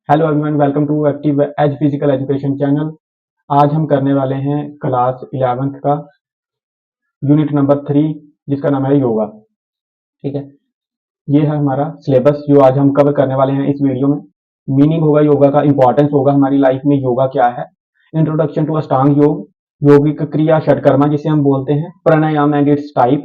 Hello everyone, welcome to active age physical education channel. आज हम करने वाले हैं क्लास 11th का यूनिट नंबर 3, जिसका नाम है योगा। ठीक है, ये है हमारा सिलेबस जो आज हम कवर करने वाले हैं इस वीडियो में। मीनिंग होगा योगा का, इंपॉर्टेंस होगा हमारी लाइफ में, योगा क्या है, इंट्रोडक्शन टू अष्टांग योग, योगिक क्रिया षटकर्मा जिसे हम बोलते हैं, pranayama and its type,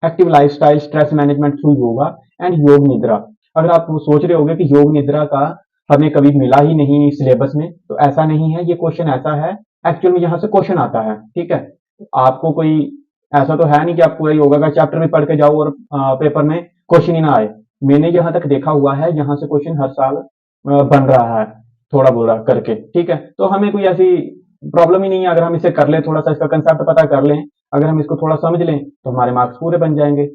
active lifestyle, stress management through yoga and yoga nidra. अगर आप सोच रहे होंगे कि योग निद्रा का हमें कभी मिला ही नहीं सिलेबस में, तो ऐसा नहीं है। ये क्वेश्चन ऐसा है, एक्चुअल में यहाँ से क्वेश्चन आता है। ठीक है, आपको कोई ऐसा तो है नहीं कि आप पूरे योगा का चैप्टर भी पढ़ के जाओ और पेपर में क्वेश्चन ही ना आए। मैंने जहां तक देखा हुआ है, यहाँ से क्वेश्चन हर साल बन रहा है, थोड़ा बोरा करके। ठीक है, तो हमें कोई ऐसी प्रॉब्लम ही नहीं है। अगर हम इसे कर लें, थोड़ा सा इसका कंसेप्ट पता कर लें, अगर हम इसको थोड़ा समझ लें, तो हमारे मार्क्स पूरे बन जाएंगे।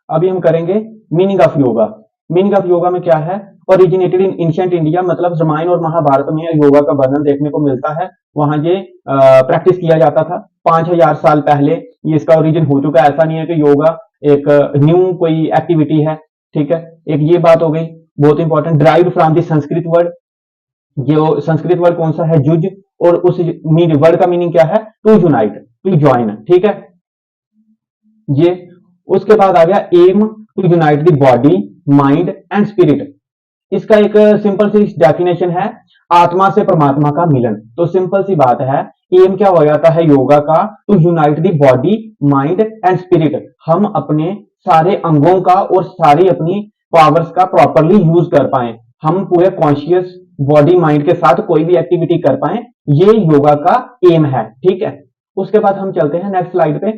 अभी हम करेंगे meaning of yoga. Meaning of yoga में क्या है, ओरिजिनेटेड इन एंशिएंट इंडिया, मतलब रामायण और महाभारत में योगा का वर्णन देखने को मिलता है। वहां ये प्रैक्टिस किया जाता था 5000 साल पहले। ये इसका ओरिजिन हो चुका है। ऐसा नहीं है कि योगा एक न्यू कोई एक्टिविटी है। ठीक है, एक ये बात हो गई बहुत important. Derived from the Sanskrit word, जो संस्कृत वर्ड कौन सा है, जुज, और उस वर्ड का मीनिंग क्या है, टू यूनाइट, टू ज्वाइन। ठीक है, ये उसके बाद आ गया aim, to unite the body, mind and spirit. इसका एक सिंपल सी डेफिनेशन है, आत्मा से परमात्मा का मिलन। तो सिंपल सी बात है, एम क्या हो जाता है योगा का, to unite the body, mind and spirit. हम अपने सारे अंगों का और सारी अपनी पावर्स का प्रॉपरली यूज कर पाए, हम पूरे कॉन्शियस बॉडी माइंड के साथ कोई भी एक्टिविटी कर पाए, ये योगा का एम है। ठीक है, उसके बाद हम चलते हैं नेक्स्ट स्लाइड पे।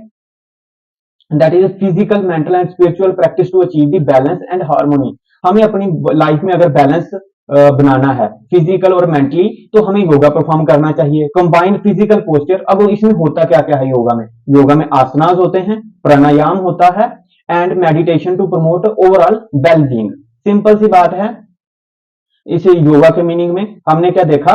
That is physical, mental and spiritual practice to achieve the balance and harmony. हमें अपनी लाइफ में अगर बैलेंस बनाना है फिजिकल और मेंटली, तो हमें योगा परफॉर्म करना चाहिए। कंबाइंड फिजिकल पोस्चर, अब इसमें होता क्या क्या है योगा में, योगा में आसनास होते हैं, प्राणायाम होता है and meditation to promote overall wellbeing. Simple सी बात है। इस योगा के मीनिंग में हमने क्या देखा,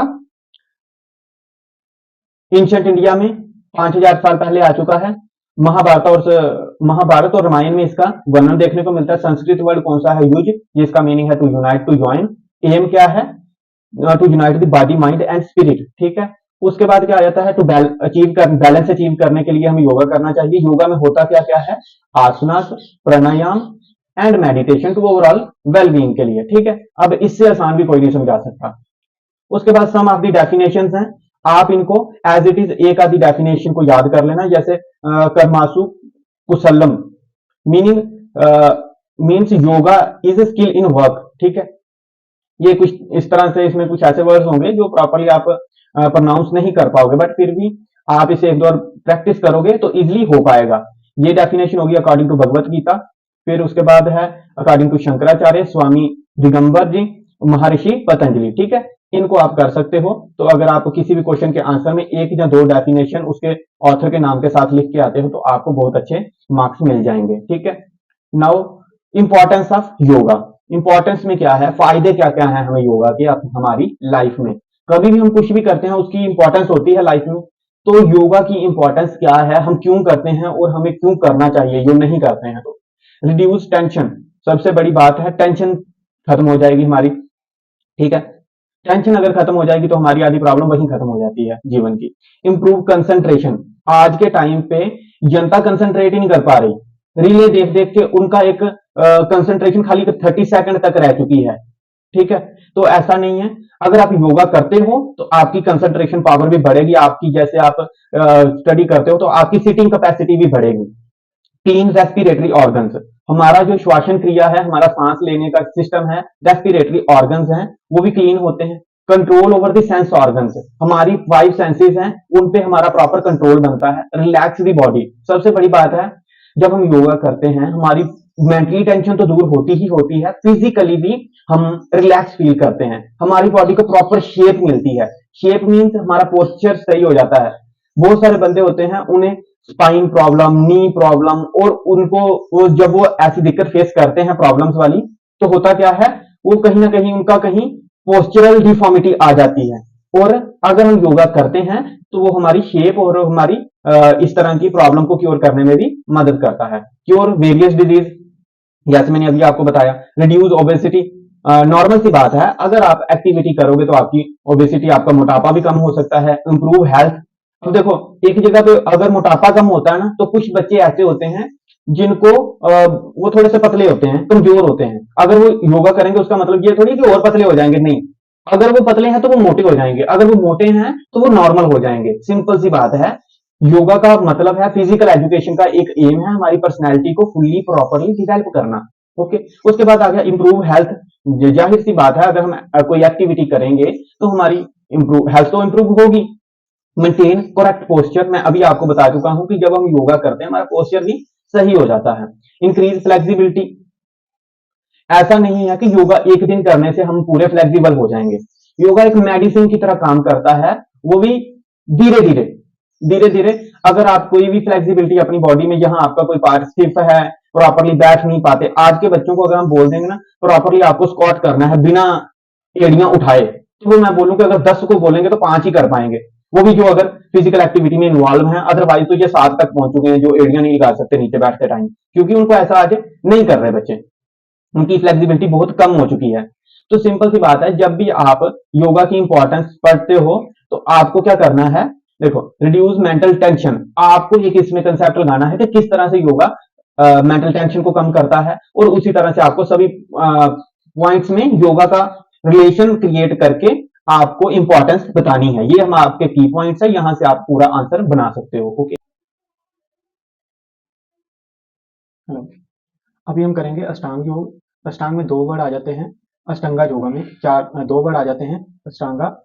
एंशिएंट इंडिया में 5000 साल पहले आ चुका है। महाभारत और रामायण में इसका वर्णन देखने को मिलता है। संस्कृत वर्ड कौन सा है, युज, जिसका मीनिंग है to unite, to join. Aim क्या है, to unite the body, mind and spirit. ठीक है, उसके बाद क्या आ जाता है, टू बैलेंस अचीव करने के लिए हमें योगा करना चाहिए। योगा में होता क्या क्या है, asanas, pranayama and meditation to overall wellbeing के लिए। ठीक है, अब इससे आसान भी कोई नहीं समझा सकता। उसके बाद सम ऑफ द डेफिनेशन हैं, आप इनको एज इट इज एक आधी डेफिनेशन को याद कर लेना। जैसे कर्मासु कुशलम, meaning means yoga is a skill in work. ठीक है, ये कुछ इस तरह से, इसमें कुछ ऐसे वर्ड्स होंगे जो प्रॉपरली आप प्रोनाउंस नहीं कर पाओगे, बट फिर भी आप इसे एक दो प्रैक्टिस करोगे तो इजिली हो पाएगा। ये डेफिनेशन होगी अकॉर्डिंग टू भगवत गीता। फिर उसके बाद है अकॉर्डिंग टू शंकराचार्य, स्वामी दिगंबर जी, महर्षि पतंजलि। ठीक है, इनको आप कर सकते हो। तो अगर आप किसी भी क्वेश्चन के आंसर में एक या दो डेफिनेशन उसके ऑथर के नाम के साथ लिख के आते हो, तो आपको बहुत अच्छे मार्क्स मिल जाएंगे। ठीक है, now importance of yoga. Importance में क्या है, फायदे क्या क्या है हमें योगा के हमारी लाइफ में। कभी भी हम कुछ भी करते हैं उसकी इंपॉर्टेंस होती है लाइफ में। तो योगा की इंपॉर्टेंस क्या है, हम क्यों करते हैं और हमें क्यों करना चाहिए जो नहीं करते हैं। तो रिड्यूस टेंशन, सबसे बड़ी बात है, टेंशन खत्म हो जाएगी हमारी। ठीक है, टेंशन अगर खत्म हो जाएगी तो हमारी आधी प्रॉब्लम वहीं खत्म हो जाती है जीवन की। इंप्रूव कंसंट्रेशन, आज के टाइम पे जनता कंसंट्रेट ही नहीं कर पा रही, रीले देख देख के उनका एक कंसंट्रेशन खाली 30 सेकंड तक रह चुकी है। ठीक है, तो ऐसा नहीं है। अगर आप योगा करते हो तो आपकी कंसंट्रेशन पावर भी बढ़ेगी, आपकी जैसे आप स्टडी करते हो तो आपकी सिटिंग कैपेसिटी भी बढ़ेगी। क्लीन रेस्पिरेटरी ऑर्गन्स, हमारा जो श्वासन क्रिया है, हमारा सांस लेने का सिस्टम है, रेस्पिरेटरी ऑर्गन्स हैं, वो भी क्लीन होते हैं। Control over the sense organs, हमारी 5 सेंसेस हैं, उन पे हमारा प्रॉपर कंट्रोल बनता है। रिलैक्स द बॉडी, सबसे बड़ी बात है, जब हम योगा करते हैं हमारी मेंटली टेंशन तो दूर होती ही होती है, फिजिकली भी हम रिलैक्स फील करते हैं, हमारी बॉडी को प्रॉपर शेप मिलती है। शेप मीन्स हमारा पोस्चर सही हो जाता है। बहुत सारे बंदे होते हैं, उन्हें स्पाइन प्रॉब्लम, नी प्रॉब्लम, और उनको जब वो ऐसी दिक्कत फेस करते हैं प्रॉब्लम्स वाली, तो होता क्या है, वो कहीं ना कहीं उनका कहीं पोस्चरल डिफॉर्मिटी आ जाती है। और अगर हम योगा करते हैं तो वो हमारी शेप और हमारी इस तरह की प्रॉब्लम को क्योर करने में भी मदद करता है। क्योर वेरियस डिजीज, जैसे मैंने अभी आपको बताया, रिड्यूस ओबेसिटी, नॉर्मल सी बात है, अगर आप एक्टिविटी करोगे तो आपकी ओबेसिटी, आपका मोटापा भी कम हो सकता है, इंप्रूव हेल्थ। तो देखो, एक जगह पे अगर मोटापा कम होता है ना, तो कुछ बच्चे ऐसे होते हैं जिनको वो थोड़े से पतले होते हैं, कमजोर होते हैं। अगर वो योगा करेंगे उसका मतलब ये थोड़ी कि और पतले हो जाएंगे, नहीं। अगर वो पतले हैं तो वो मोटे हो जाएंगे, अगर वो मोटे हैं तो वो नॉर्मल हो जाएंगे। सिंपल सी बात है। योगा का मतलब है फिजिकल एजुकेशन का एक एम है हमारी पर्सनैलिटी को फुल्ली प्रॉपरली डिवेल्प करना। ओके। उसके बाद आ गया इंप्रूव हेल्थ। जाहिर सी बात है, अगर हम कोई एक्टिविटी करेंगे तो हमारी इंप्रूव हेल्थ तो इंप्रूव होगी। मेंटेन करेक्ट पोस्चर, मैं अभी आपको बता चुका हूं कि जब हम योगा करते हैं हमारा पोस्चर भी सही हो जाता है। इंक्रीज फ्लेक्सिबिलिटी, ऐसा नहीं है कि योगा एक दिन करने से हम पूरे फ्लेक्सिबल हो जाएंगे। योगा एक मेडिसिन की तरह काम करता है, वो भी धीरे धीरे धीरे धीरे। अगर आप कोई भी फ्लेक्सिबिलिटी अपनी बॉडी में, जहां आपका कोई पार्ट स्टिफ है, प्रॉपरली बैठ नहीं पाते, आज के बच्चों को अगर हम बोल देंगे ना प्रॉपरली आपको स्क्वाट करना है बिना एड़ियां उठाए, तो वो मैं बोलूं कि अगर 10 को बोलेंगे तो 5 ही कर पाएंगे, वो भी जो अगर फिजिकल एक्टिविटी में इन्वॉल्व है। अदरवाइज तो ये 7 तक पहुंच चुके हैं जो एड़ियां नहीं लगा सकते नीचे बैठते टाइम, क्योंकि उनको ऐसा आज नहीं कर रहे बच्चे, उनकी फ्लेक्सिबिलिटी बहुत कम हो चुकी है। तो सिंपल सी बात है, जब भी आप योगा की इंपॉर्टेंस पढ़ते हो तो आपको क्या करना है, देखो, रिड्यूस मेंटल टेंशन। आपको एक इसमें कंसेप्ट लगाना है कि किस तरह से योगा मेंटल टेंशन को कम करता है, और उसी तरह से आपको सभी पॉइंट्स में योगा का रिलेशन क्रिएट करके आपको इंपॉर्टेंस बतानी है। ये हम आपके की पॉइंट्स है, यहां से आप पूरा आंसर बना सकते हो। ओके। हेलो, अभी हम करेंगे अष्टांग योग। अष्टांग में 2 वर्ड आ जाते हैं, अष्टांगा योगा में 2 वर्ड आ जाते हैं, अष्टांगा,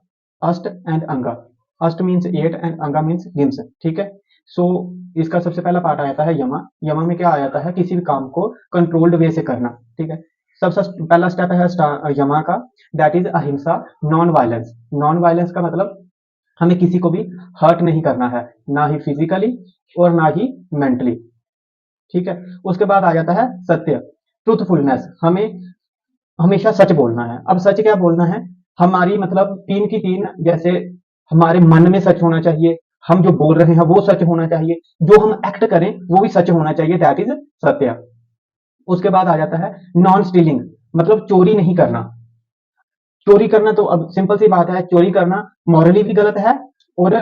अष्ट एंड अंगा। अष्ट मीन्स 8 एंड अंगा मीन्स लिम्स, ठीक है। सो इसका सबसे पहला पार्ट आ जाता है यमा। यमा में क्या आ जाता है, किसी भी काम को कंट्रोल्ड वे से करना, ठीक है। सबसे पहला स्टेप है यमा का, दैट इज अहिंसा, नॉन वायलेंस। नॉन वायलेंस का मतलब हमें किसी को भी हर्ट नहीं करना है, ना ही फिजिकली और ना ही मेंटली, ठीक है। उसके बाद आ जाता है सत्य, ट्रूथफुलनेस। हमें हमेशा सच बोलना है। अब सच क्या बोलना है, हमारी मतलब 3 की 3, जैसे हमारे मन में सच होना चाहिए, हम जो बोल रहे हैं वो सच होना चाहिए, जो हम एक्ट करें वो भी सच होना चाहिए, दैट इज सत्य। उसके बाद आ जाता है नॉन स्टीलिंग, मतलब चोरी नहीं करना। चोरी करना तो अब सिंपल सी बात है, चोरी करना मॉरली भी गलत है, और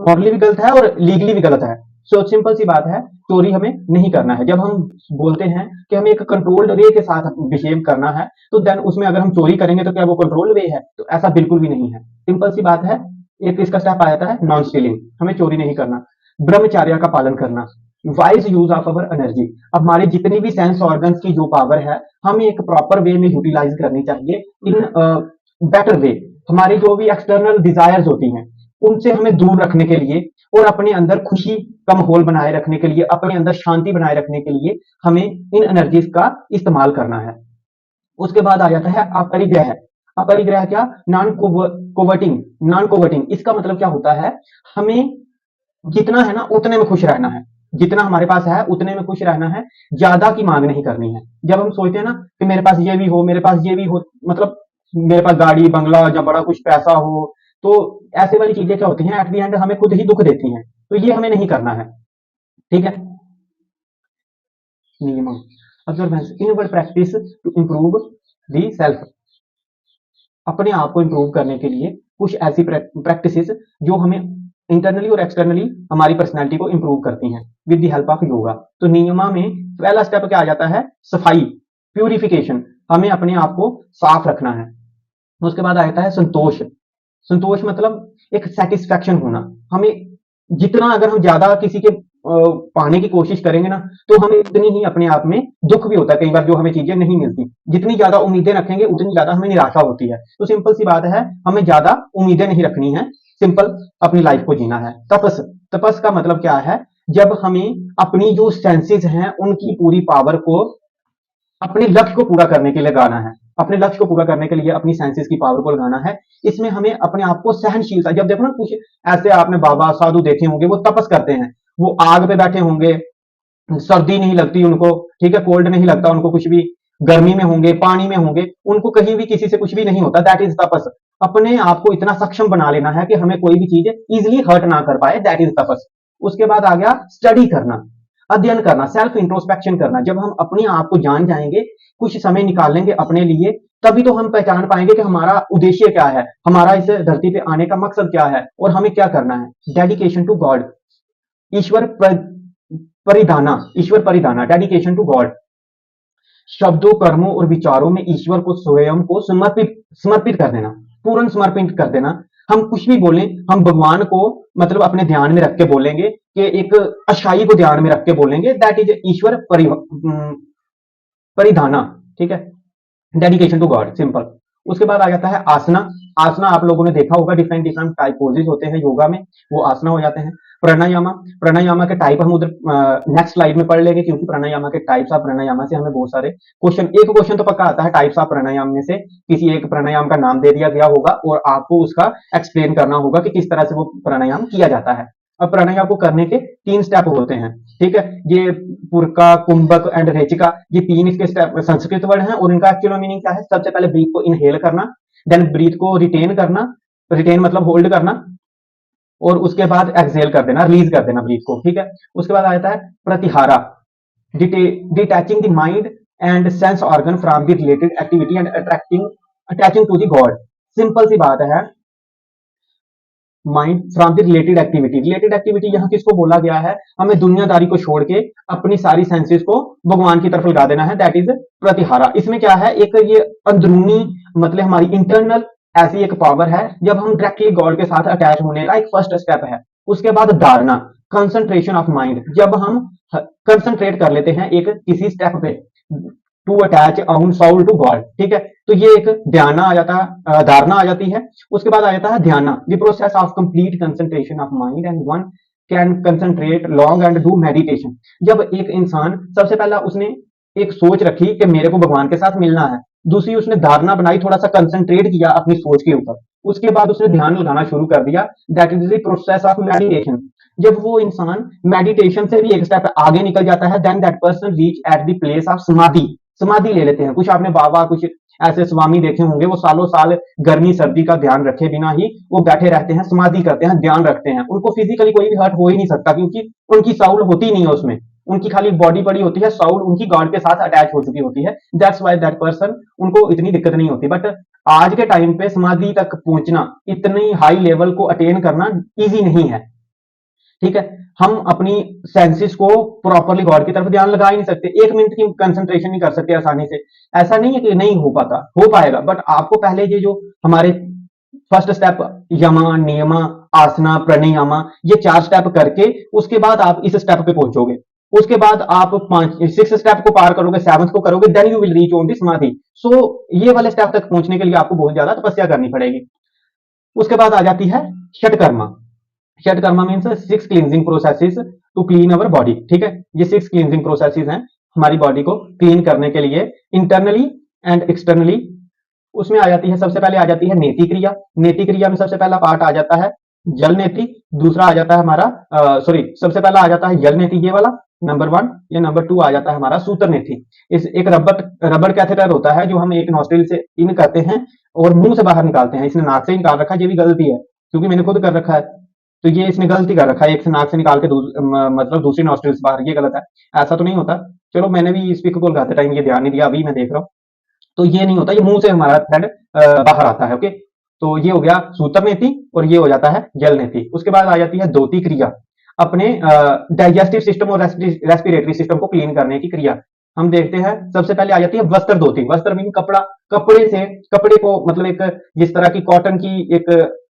मॉरली भी गलत है और लीगली भी गलत है। सो सिंपल सी बात है, चोरी हमें नहीं करना है। जब हम बोलते हैं कि हमें एक कंट्रोल्ड वे के साथ बिहेव करना है, तो देन उसमें अगर हम चोरी करेंगे तो क्या वो कंट्रोल्ड वे है? तो ऐसा बिल्कुल भी नहीं है। सिंपल सी बात है, एक इसका स्टेप आ जाता है नॉन स्टीलिंग, हमें चोरी नहीं करना। ब्रह्मचर्य का पालन करना, wise use of our energy. अब हमारी जितनी भी सेंस ऑर्गन्स की जो पावर है, हमें एक प्रॉपर वे में यूटिलाइज करनी चाहिए, इन बेटर वे। हमारी जो भी एक्सटर्नल डिजायर्स होती हैं उनसे हमें दूर रखने के लिए, और अपने अंदर खुशी का माहौल बनाए रखने के लिए, अपने अंदर शांति बनाए रखने के लिए हमें इन एनर्जीज का इस्तेमाल करना है। उसके बाद आ जाता है अपरिग्रह। अपरिग्रह क्या? नॉन कोवर्टिंग। नॉन कोवर्टिंग इसका मतलब क्या होता है, हमें जितना है ना उतने में खुश रहना है, जितना हमारे पास है उतने में खुश रहना है, ज्यादा की मांग नहीं करनी है। जब हम सोचते हैं ना कि मेरे पास ये भी हो, मेरे पास ये भी हो, मतलब मेरे पास गाड़ी बंगला या बड़ा कुछ पैसा हो, तो ऐसे वाली चीजें क्या होती हैं, एट द एंड हमें खुद ही दुख देती हैं। तो ये हमें नहीं करना है, ठीक है। Minimum observance, inward practice to improve the self. अपने आप को इंप्रूव करने के लिए कुछ ऐसी प्रैक्टिसेस जो हमें इंटरनली और एक्सटर्नली हमारी पर्सनैलिटी को इंप्रूव करती हैं with the help of yoga. तो नियमा में पहला स्टेप क्या आ जाता है, सफाई, प्यूरिफिकेशन। हमें अपने आप को साफ रखना है। उसके बाद आ जाता है संतोष। संतोष मतलब एक सेटिस्फैक्शन होना। हमें जितना, अगर हम ज्यादा किसी के पाने की कोशिश करेंगे ना, तो हमें उतनी ही अपने आप में दुख भी होता है कई बार, जो हमें चीजें नहीं मिलती। जितनी ज्यादा उम्मीदें रखेंगे उतनी ज्यादा हमें निराशा होती है। तो सिंपल सी बात है, हमें ज्यादा उम्मीदें नहीं रखनी है, सिंपल अपनी लाइफ को जीना है। तपस, तपस का मतलब क्या है, जब हमें अपनी जो सेंसेस हैं उनकी पूरी पावर को अपने लक्ष्य को पूरा करने के लिए लगाना है। अपने लक्ष्य को पूरा करने के लिए अपनी सेंसेस की पावर को लगाना है। इसमें हमें अपने आप को सहनशीलता, जब देखो ना कुछ ऐसे आपने बाबा साधु देखे होंगे, वो तपस करते हैं, वो आग पे बैठे होंगे, सर्दी नहीं लगती उनको, ठीक है, कोल्ड नहीं लगता उनको कुछ भी, गर्मी में होंगे, पानी में होंगे, उनको कहीं भी किसी से कुछ भी नहीं होता, दैट इज तपस। अपने आप को इतना सक्षम बना लेना है कि हमें कोई भी चीज इजिली हर्ट ना कर पाए, दैट इज तपस। उसके बाद आ गया स्टडी करना। अध्ययन करना, सेल्फ इंट्रोस्पेक्शन करना। जब हम अपने आप को जान जाएंगे, कुछ समय निकालेंगे अपने लिए, तभी तो हम पहचान पाएंगे कि हमारा उद्देश्य क्या है, हमारा इस धरती पे आने का मकसद क्या है और हमें क्या करना है। डेडिकेशन टू गॉड, ईश्वर परिधाना, ईश्वर परिधाना, डेडिकेशन टू गॉड। शब्दों, कर्मों और विचारों में ईश्वर को, स्वयं को समर्पित कर देना, पूर्ण समर्पित कर देना। हम कुछ भी बोलें, हम भगवान को मतलब अपने ध्यान में रख के बोलेंगे, कि एक अच्छाई को ध्यान में रख के बोलेंगे। दैट इज ईश्वर परिधाना, ठीक है, डेडिकेशन टू गॉड, सिंपल। उसके बाद आ जाता है आसना। आसना आप लोगों ने देखा होगा, डिफरेंट डिफरेंट टाइप पोजेज होते हैं योगा में, वो आसना हो जाते हैं। प्राणायामा, प्राणायामा के टाइप हम उधर नेक्स्ट स्लाइड में पढ़ लेंगे, क्योंकि प्राणायामा के टाइप्स ऑफ प्राणायामा से हमें बहुत सारे क्वेश्चन, एक क्वेश्चन तो पक्का आता है टाइप्स ऑफ प्राणायाम में से, किसी एक प्राणायाम का नाम दे दिया गया होगा और आपको उसका एक्सप्लेन करना होगा कि किस तरह से वो प्राणायाम किया जाता है। अब प्राणायाम को करने के 3 स्टेप होते हैं, ठीक है। ये पुरका, कुंभक एंड रेचिका, ये 3 इसके स्टेप संस्कृत वर्ड हैं और इनका एक्चुअल मीनिंग क्या है। सबसे पहले ब्रीथ को इनहेल करना, देन ब्रीथ को रिटेन करना, रिटेन मतलब होल्ड करना, और उसके बाद एक्सहेल कर देना, रिलीज कर देना ब्रीथ को, ठीक है। उसके बाद आ जाता है pratihara, detaching the mind and sense organ from the related activity and attaching to the God. Simple सी बात है, mind from the related activity. Related activity यहाँ किसको बोला गया है, हमें दुनियादारी को छोड़ के अपनी सारी सेंसेस को भगवान की तरफ लगा देना है, दैट इज प्रतिहारा। इसमें क्या है, एक ये अंदरूनी मतलब हमारी इंटरनल ऐसी एक पावर है, जब हम डायरेक्टली गॉड के साथ अटैच होने का एक फर्स्ट स्टेप है। उसके बाद धारणा, कंसंट्रेशन ऑफ माइंड, जब हम कंसंट्रेट कर लेते हैं एक किसी स्टेप पे, टू अटैच आउन सोल टू गॉड, ठीक है। तो ये एक ध्याना आ जाता है, धारणा आ जाती है। उसके बाद आ जाता है ध्याना, the process of complete concentration of mind and one can concentrate long and do meditation. जब एक इंसान, सबसे पहला उसने एक सोच रखी कि मेरे को भगवान के साथ मिलना है, दूसरी उसने धारणा बनाई, थोड़ा सा कंसंट्रेट किया अपनी सोच के ऊपर, उसके बाद उसने ध्यान लगाना शुरू कर दिया, that is the process of meditation. जब वो इंसान मेडिटेशन से भी एक स्टेप आगे निकल जाता है, then that person reach at the place of samadhi. समाधि ले लेते हैं। कुछ आपने बाबा, कुछ ऐसे स्वामी देखे होंगे, वो सालों साल गर्मी सर्दी का ध्यान रखे बिना ही वो बैठे रहते हैं, समाधि करते हैं, ध्यान रखते हैं। उनको फिजिकली कोई भी हर्ट हो ही नहीं सकता, क्योंकि उनकी साउल होती नहीं है उसमें, उनकी खाली बॉडी पड़ी होती है, साउल उनकी गॉड के साथ अटैच हो चुकी होती है। दैट्स वाई दैट पर्सन, उनको इतनी दिक्कत नहीं होती। बट आज के टाइम पे समाधि तक पहुंचना, इतनी हाई लेवल को अटेन करना इजी नहीं है, ठीक है। हम अपनी सेंसेस को प्रॉपरली गॉड की तरफ ध्यान लगा ही नहीं सकते, 1 मिनट की कंसंट्रेशन नहीं कर सकते आसानी से। ऐसा नहीं है कि नहीं हो पाता, हो पाएगा, बट आपको पहले ये जो हमारे फर्स्ट स्टेप यमा, नियमा, आसना, प्राणायामा, ये 4 स्टेप करके उसके बाद आप इस स्टेप पे पहुंचोगे। उसके बाद आप 6 स्टेप को पार करोगे, 7th को करोगे, then you will reach on the samadhi. So ये वाले स्टेप तक पहुंचने के लिए आपको बहुत ज्यादा तपस्या करनी पड़ेगी। उसके बाद आ जाती है shatkarma. Shatkarma means 6 cleansing processes to clean our body, ठीक है। ये 6 क्लींजिंग प्रोसेसेस हैं हमारी बॉडी को क्लीन करने के लिए, इंटरनली एंड एक्सटर्नली। उसमें आ जाती है, सबसे पहले आ जाती है नेति क्रिया। नेति क्रिया में सबसे पहला पार्ट आ जाता है जल नेति, दूसरा आ जाता है हमारा सबसे पहला आ जाता है जल नेति, ये वाला नंबर 1। ये नंबर 2 आ जाता है हमारा सूत्र नेति। इस एक रबर कैथेटर होता है जो हम एक नॉस्ट्रिल से इन करते हैं और मुंह से बाहर निकालते हैं। इसने नाक से निकाल रखा है, ये भी गलती है क्योंकि मैंने खुद कर रखा है, तो ये इसने गलती कर रखा है, एक से नाक से निकाल के मतलब दूसरी नॉस्ट्रिल से बाहर, ये गलत है, ऐसा तो नहीं होता। चलो मैंने भी स्पीकर को लगाते टाइम ये ध्यान नहीं दिया, अभी मैं देख रहा हूँ, तो ये नहीं होता, ये मुंह से हमारा थ्रेड बाहर आता है, ओके। तो ये हो गया सूत्र नेति और ये हो जाता है जल नेति। उसके बाद आ जाती है दोती क्रिया, अपने डाइजेस्टिव सिस्टम और रेस्पिरेटरी सिस्टम को क्लीन करने की क्रिया। हम देखते हैं सबसे पहले आ जाती है वस्त्र धोती। वस्त्र मीन कपड़ा, कपड़े को मतलब एक जिस तरह की कॉटन की एक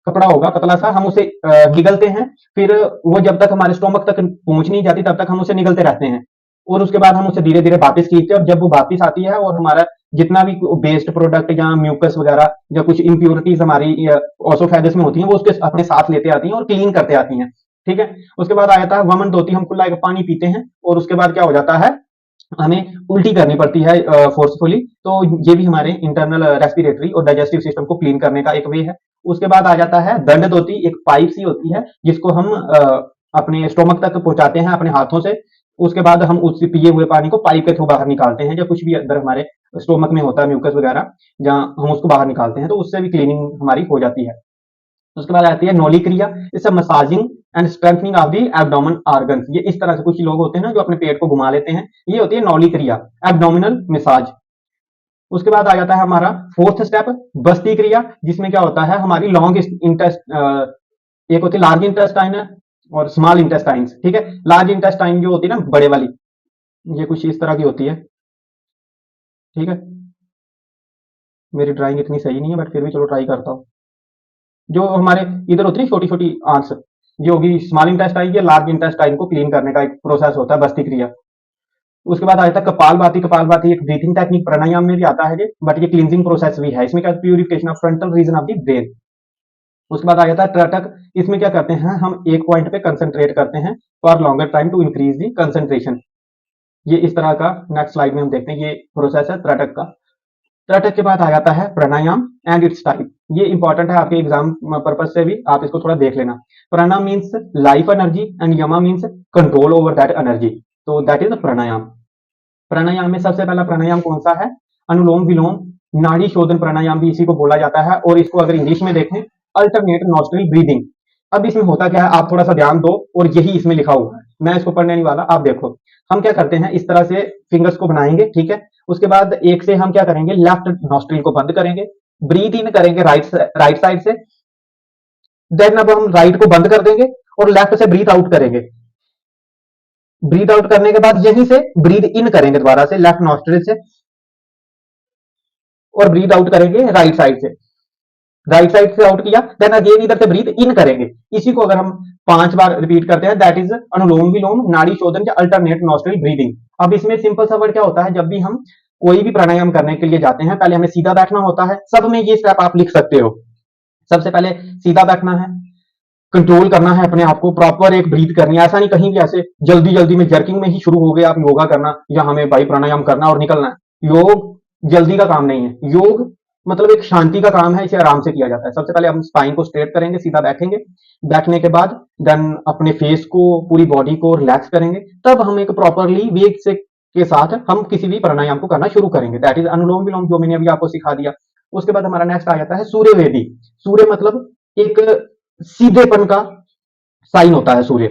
कपड़ा होगा पतला सा, हम उसे निगलते हैं, फिर वो जब तक हमारे स्टोमक तक पहुंच नहीं जाती तब तक हम उसे निगलते रहते हैं, और उसके बाद हम उसे धीरे धीरे वापस खींचते हैं, और जब वो वापस आती है और हमारा जितना भी वेस्ट प्रोडक्ट या म्यूकस वगैरह या कुछ इंप्योरिटीज हमारी ओसोफेगस में होती हैं, वो उसके अपने साथ लेते आती हैं और क्लीन करते आती हैं, ठीक है। उसके बाद आ जाता है वमन धोती। हम खुला पानी पीते हैं और उसके बाद क्या हो जाता है, हमें उल्टी करनी पड़ती है फोर्सफुली, तो ये भी हमारे इंटरनल रेस्पिरेटरी और डाइजेस्टिव सिस्टम को क्लीन करने का एक वे है। उसके बाद आ जाता है दंड धोती, एक पाइप सी होती है जिसको हम अपने स्टोमक तक पहुंचाते हैं अपने हाथों से। उसके बाद हम उस पिए हुए पानी को पाइप के थ्रू बाहर निकालते हैं, या कुछ भी अंदर हमारे स्टोमक में होता है म्यूकस वगैरह, जहां हम उसको बाहर निकालते हैं, तो उससे भी क्लीनिंग हमारी हो जाती है। उसके बाद आती है नौली क्रिया, इससे massaging and strengthening of the abdomen organs. ये इस तरह से कुछ लोग होते हैं ना जो अपने पेट को घुमा लेते हैं, ये होती है नौली क्रिया, एब्डोमिनल मसाज। उसके बाद आ जाता है हमारा फोर्थ स्टेप बस्ती क्रिया, जिसमें क्या होता है हमारी लॉन्ग इंटेस्ट एक होती है लार्ज इंटेस्टाइन और स्मॉल इंटेस्टाइन, ठीक है। लार्ज इंटेस्टाइन जो होती है ना बड़े वाली, ये कुछ इस तरह की होती है, ठीक है। मेरी ड्राइंग इतनी सही नहीं है बट फिर भी चलो ट्राई करता हूँ। जो हमारे इधर होती है छोटी छोटी आंट्स, जो होगी स्मॉल इंटेस्टाइन या लार्ज इंटेस्टाइन को क्लीन करने का एक प्रोसेस होता है बस्ती क्रिया। उसके बाद आता है कपालभाति। कपालभाति एक ब्रीथिंग टेक्निक प्राणायाम में भी आता है, बट ये क्लींजिंग प्रोसेस भी है। इसमें क्या purification of frontal region of the brain. उसके बाद आ जाता है त्रटक। इसमें क्या करते हैं हम एक पॉइंट पे कंसंट्रेट करते हैं for longer time to increase the concentration. ये इस तरह का नेक्स्ट स्लाइड में हम देखते हैं, ये प्रोसेस है त्रटक का। त्रटक के बाद आ जाता है प्राणायाम एंड इट्स टाइप। ये इंपॉर्टेंट है आपके एग्जाम पर्पज से भी, आप इसको थोड़ा देख लेना। प्राणायाम मीन्स लाइफ एनर्जी एंड यमा means control over that energy, तो दैट इज प्राणायाम। प्राणायाम में सबसे पहला प्राणायाम कौन सा है? अनुलोम विलोम नाड़ी शोधन प्राणायाम भी इसी को बोला जाता है, और इसको अगर इंग्लिश में देखें अल्टरनेट नॉस्ट्रिल ब्रीदिंग। अब इसमें होता क्या है, आप थोड़ा सा ध्यान दो, और यही इसमें लिखा हुआ है, मैं इसको पढ़ने नहीं वाला, आप देखो। हम क्या करते हैं इस तरह से फिंगर्स को बनाएंगे, ठीक है। उसके बाद एक से हम क्या करेंगे, लेफ्ट नॉस्ट्रिल को बंद करेंगे, ब्रीथ इन करेंगे राइट साइड से, देन अब हम राइट को बंद कर देंगे और लेफ्ट से ब्रीथ आउट करेंगे। ब्रीथ आउट करने के बाद यहीं से ब्रीथ इन करेंगे दोबारा से लेफ्ट नॉस्ट्रिल से, और ब्रीथ आउट करेंगे राइट साइड से। राइट साइड से आउट किया, देन अगेन इधर से ब्रीथ इन करेंगे। इसी को अगर हम 5 बार रिपीट करते हैं, दैट इज अनुलोम विलोम नाड़ी शोधन या अल्टरनेट नॉस्ट्रिल ब्रीदिंग। अब इसमें सिंपल सा वर्ड क्या होता है, जब भी हम कोई भी प्राणायाम करने के लिए जाते हैं, पहले हमें सीधा बैठना होता है। सब में ये स्टेप आप लिख सकते हो। सबसे पहले सीधा बैठना है, कंट्रोल करना है अपने आप को, प्रॉपर एक ब्रीथ करनी है। ऐसा नहीं कहीं भी ऐसे जल्दी जल्दी में जर्किंग में ही शुरू हो गए आप योगा करना, या हमें भाई प्राणायाम करना और निकलना है। योग जल्दी का काम नहीं है, योग मतलब एक शांति का काम है, इसे आराम से किया जाता है। सबसे पहले हम स्पाइन को स्ट्रेट करेंगे, सीधा बैठेंगे, बैठने के बाद देन अपने फेस को, पूरी बॉडी को रिलैक्स करेंगे, तब हम एक प्रॉपरली वेग से के साथ हम किसी भी प्राणायाम को करना शुरू करेंगे। दैट इज अनुलोम विलोम, जो मैंने अभी आपको सिखा दिया। उसके बाद हमारा नेक्स्ट आ जाता है सूर्य वेदी। सूर्य मतलब एक सीधेपन का साइन होता है सूर्य,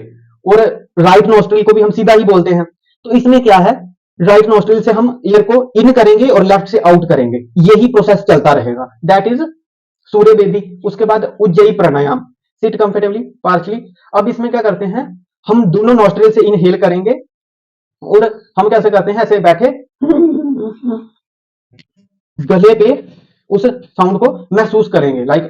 और राइट नोस्ट्रिल को भी हम सीधा ही बोलते हैं। तो इसमें क्या है, राइट नोस्ट्रिल से हम एयर को इन करेंगे और लेफ्ट से आउट करेंगे, यही प्रोसेस चलता रहेगा। दैट इज सूर्य वेदी। उसके बाद उज्जयी प्राणायाम, सिट कंफर्टेबली पार्शली। अब इसमें क्या करते हैं, हम दोनों नोस्ट्रिल से इनहेल करेंगे, और हम कैसे करते हैं, ऐसे बैठे गले पे उस साउंड को महसूस करेंगे, लाइक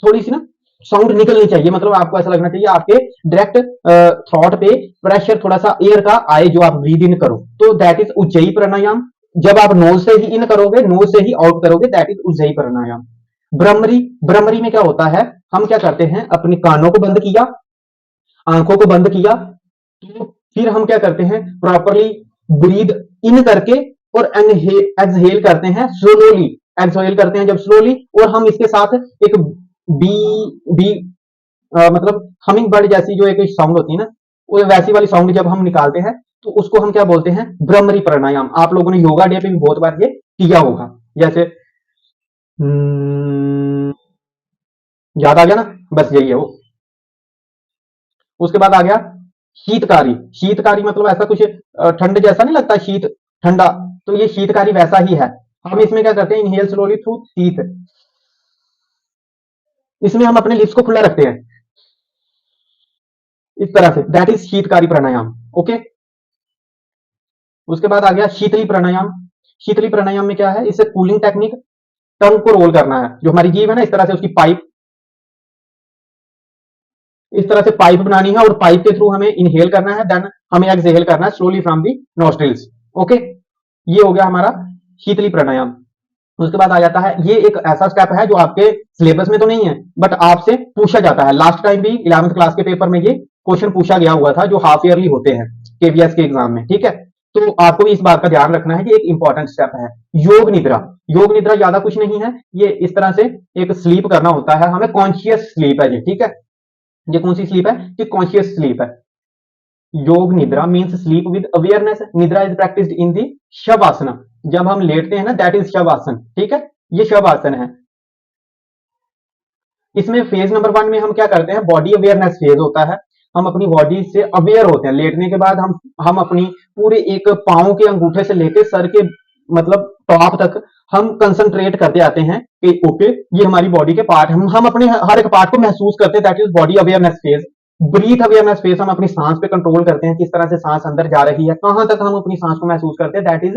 थोड़ी सी ना साउंड निकलनी चाहिए, मतलब आपको ऐसा लगना चाहिए आपके डायरेक्ट थ्रॉट पे प्रेशर थोड़ा सा एयर का आए जो आप ब्रीद इन करो, तो दैट इज उज्जयी प्राणायाम। जब आप नोज से ही इन करोगे, नोज से ही आउट करोगे, दैट इज उज्जयी प्राणायाम। ब्रह्मरी, ब्रह्मरी में क्या होता है, हम क्या करते हैं, अपने कानों को बंद किया, आंखों को बंद किया, तो फिर हम क्या करते हैं, प्रॉपरली ब्रीद इन करके और एक्सहेल करते हैं स्लोली। एक्सहेल करते हैं जब स्लोली, और हम इसके साथ एक बी बी मतलब हमिंग बर्ड जैसी जो एक साउंड होती है ना, वो वैसी वाली साउंड जब हम निकालते हैं, तो उसको हम क्या बोलते हैं, ब्रह्मरी प्राणायाम। आप लोगों ने योगा डे पे भी बहुत बार ये किया होगा, जैसे याद आ गया ना, बस यही है वो। उसके बाद आ गया शीतकारी। शीतकारी मतलब ऐसा कुछ ठंड जैसा नहीं लगता, शीत ठंडा, तो ये शीतकारी वैसा ही है। हम इसमें क्या करते हैं, इनहेल स्लोली थ्रू टीथ, इसमें हम अपने लिप्स को खुला रखते हैं इस तरह से, that is Sheetkari pranayama. Okay. उसके बाद आ गया शीतली प्राणायाम। शीतली प्राणायाम में क्या है, इससे कूलिंग टेक्निक, टंग को रोल करना है, जो हमारी जीभ है ना, इस तरह से उसकी पाइप, इस तरह से पाइप बनानी है, और पाइप के थ्रू हमें इनहेल करना है, देन हमें एक्सहेल करना है slowly from the nostrils. Okay, ये हो गया हमारा शीतली प्राणायाम। उसके बाद आ जाता है, ये एक ऐसा स्टेप है जो आपके सिलेबस में तो नहीं है, बट आपसे पूछा जाता है। लास्ट टाइम भी 11th क्लास के पेपर में ये क्वेश्चन पूछा गया हुआ था, जो हाफ ईयरली होते हैं केवीएस के एग्जाम में, ठीक है। तो आपको भी इस बात का ध्यान रखना है कि एक इंपॉर्टेंट स्टेप है योग निद्रा। योग निद्रा ज्यादा कुछ नहीं है, ये इस तरह से एक स्लीप करना होता है हमें, कॉन्शियस स्लीप है ये, ठीक है। ये कौन सी स्लीप है, ये कॉन्शियस स्लीप है। योग निद्रा मीन्स स्लीप विद अवेयरनेस। निद्रा इज प्रैक्टिस्ड इन दी शव आसना। जब हम लेटते हैं ना, दैट इज शव आसन, ठीक है, ये शव आसन है। इसमें फेज नंबर 1 में हम क्या करते हैं, बॉडी अवेयरनेस फेज होता है। हम अपनी बॉडी से अवेयर होते हैं। लेटने के बाद हम अपनी पूरे एक पाँव के अंगूठे से लेके सर के मतलब टॉप तक हम कंसंट्रेट करते आते हैं कि ओके ये हमारी बॉडी के पार्ट, हम अपने हर एक पार्ट को महसूस करते हैं। That is body awareness phase. Breath awareness phase, हम अपनी सांस पे कंट्रोल करते हैं, किस तरह से सांस अंदर जा रही है, कहां तक हम अपनी सांस को महसूस करते हैं, दैट इज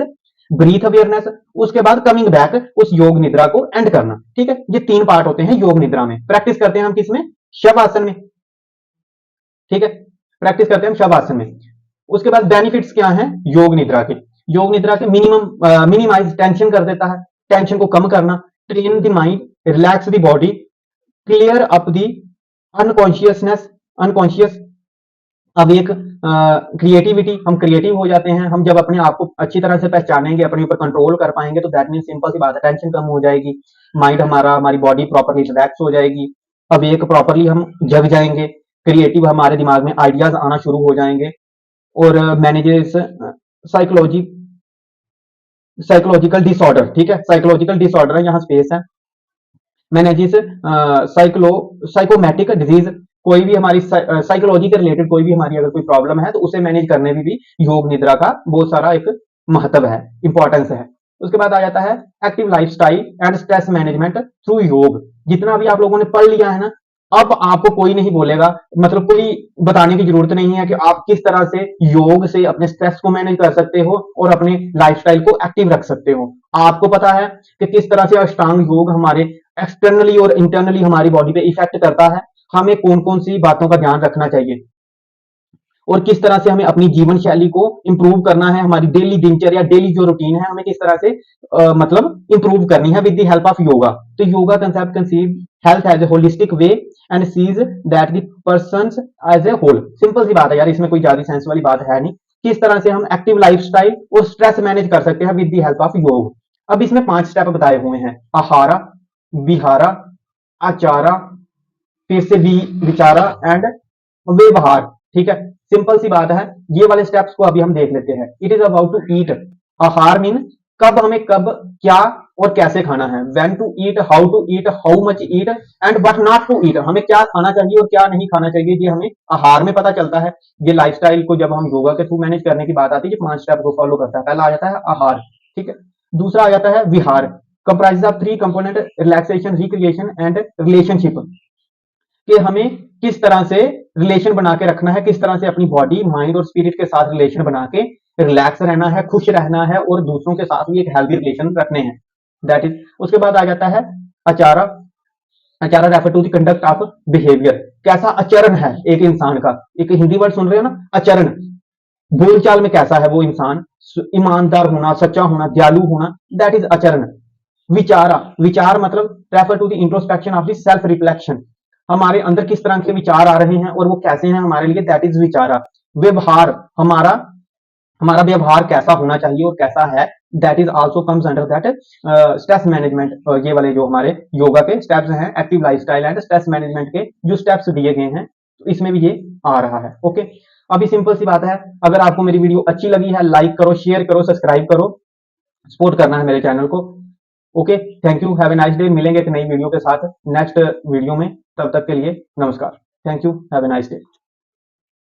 ब्रीथ अवेयरनेस। उसके बाद कमिंग बैक, उस योग निद्रा को एंड करना। ठीक है, ये 3 पार्ट होते हैं योग निद्रा में। प्रैक्टिस करते हैं हम किसमें, शव आसन में। ठीक है, प्रैक्टिस करते हैं हम शव आसन में। उसके बाद बेनिफिट्स क्या हैं योग निद्रा के। योग निद्रा के मिनिमाइज टेंशन कर देता है, टेंशन को कम करना, train the mind, relax the body, clear up the unconscious. अब एक क्रिएटिविटी, हम क्रिएटिव हो जाते हैं। हम जब अपने आप को अच्छी तरह से पहचानेंगे, अपने ऊपर कंट्रोल कर पाएंगे, तो दैट मीन सिंपल सी बात है, टेंशन कम हो जाएगी, माइंड हमारी बॉडी प्रॉपरली रिलैक्स हो जाएगी। अब एक प्रॉपरली हम जग जाएंगे, क्रिएटिव हमारे दिमाग में आइडियाज आना शुरू हो जाएंगे। और मैनेजेस साइकोलॉजी साइकोलॉजिकल डिसऑर्डर। ठीक है, साइकोलॉजिकल डिसऑर्डर है, यहाँ स्पेस है। मैनेजेस साइकोमैटिक डिजीज, कोई भी हमारी साइकोलॉजी के रिलेटेड कोई भी हमारी अगर कोई प्रॉब्लम है तो उसे मैनेज करने में भी योग निद्रा का बहुत सारा एक महत्व है, इंपॉर्टेंस है। उसके बाद आ जाता है active lifestyle and stress management through योग। जितना भी आप लोगों ने पढ़ लिया है ना, अब आपको कोई नहीं बोलेगा, मतलब कोई बताने की जरूरत नहीं है कि आप किस तरह से योग से अपने स्ट्रेस को मैनेज कर सकते हो और अपने लाइफस्टाइल को एक्टिव रख सकते हो। आपको पता है कि किस तरह से अष्टांग योग हमारे एक्सटर्नली और इंटरनली हमारी बॉडी पे इफेक्ट करता है, हमें कौन कौन सी बातों का ध्यान रखना चाहिए और किस तरह से हमें अपनी जीवन शैली को इंप्रूव करना है, हमारी डेली दिनचर्या, डेली जो रूटीन है, हमें किस तरह से मतलब इंप्रूव करनी है with the help of yoga. तो yoga concept conceive health as a holistic way and sees that the person as a whole. Simple सी बात है यार, इसमें कोई ज्यादा सेंस वाली बात है नहीं। किस तरह से हम एक्टिव लाइफस्टाइल और स्ट्रेस मैनेज कर सकते हैं विद द हेल्प ऑफ योग। अब इसमें 5 स्टेप बताए हुए हैं, आहारा, विहारा, आचारा, फिर से विचारा एंड व्यवहार। ठीक है, सिंपल सी बात है, ये वाले स्टेप्स को अभी हम देख लेते हैं। It is about to eat. आहार मीन कब हमें कब क्या और कैसे खाना है। When to eat, how much eat and what not to eat. हमें क्या खाना चाहिए और क्या नहीं खाना चाहिए, ये हमें आहार में पता चलता है। ये लाइफस्टाइल को जब हम योगा के थ्रू मैनेज करने की बात आती है, ये 5 स्टेप को फॉलो करता है। पहला आ जाता है आहार, ठीक है। दूसरा आ जाता है विहार, comprise of 3 component, relaxation, recreation and relationship. कि हमें किस तरह से रिलेशन बना के रखना है, किस तरह से अपनी बॉडी, माइंड और स्पिरिट के साथ रिलेशन बना के रिलैक्स रहना है, खुश रहना है और दूसरों के साथ भी एक हेल्दी रिलेशन रखने हैं, दैट इज। उसके बाद आ जाता है आचारा। Achara refer to the conduct of behaviour, कैसा आचरण है एक इंसान का। एक हिंदी वर्ड सुन रहे हो ना, आचरण, बोलचाल में कैसा है वो इंसान, ईमानदार होना, सच्चा होना, दयालु होना, दैट इज आचरण। विचारा, विचार मतलब refer to the introspection of the self reflection, हमारे अंदर किस तरह के विचार आ रहे हैं और वो कैसे हैं हमारे लिए, दैट इज विचारा। व्यवहार, हमारा हमारा व्यवहार कैसा होना चाहिए और कैसा है, that is also comes under that stress management. ये वाले जो हमारे योगा के स्टेप्स हैं, active lifestyle and stress management के जो स्टेप्स दिए गए हैं, तो इसमें भी ये आ रहा है। ओके, अभी सिंपल सी बात है, अगर आपको मेरी वीडियो अच्छी लगी है, लाइक करो, शेयर करो, सब्सक्राइब करो, सपोर्ट करना है मेरे चैनल को। Okay, thank you, have a nice day. मिलेंगे एक नई वीडियो के साथ नेक्स्ट वीडियो में, तब तक के लिए नमस्कार। Thank you, have a nice day.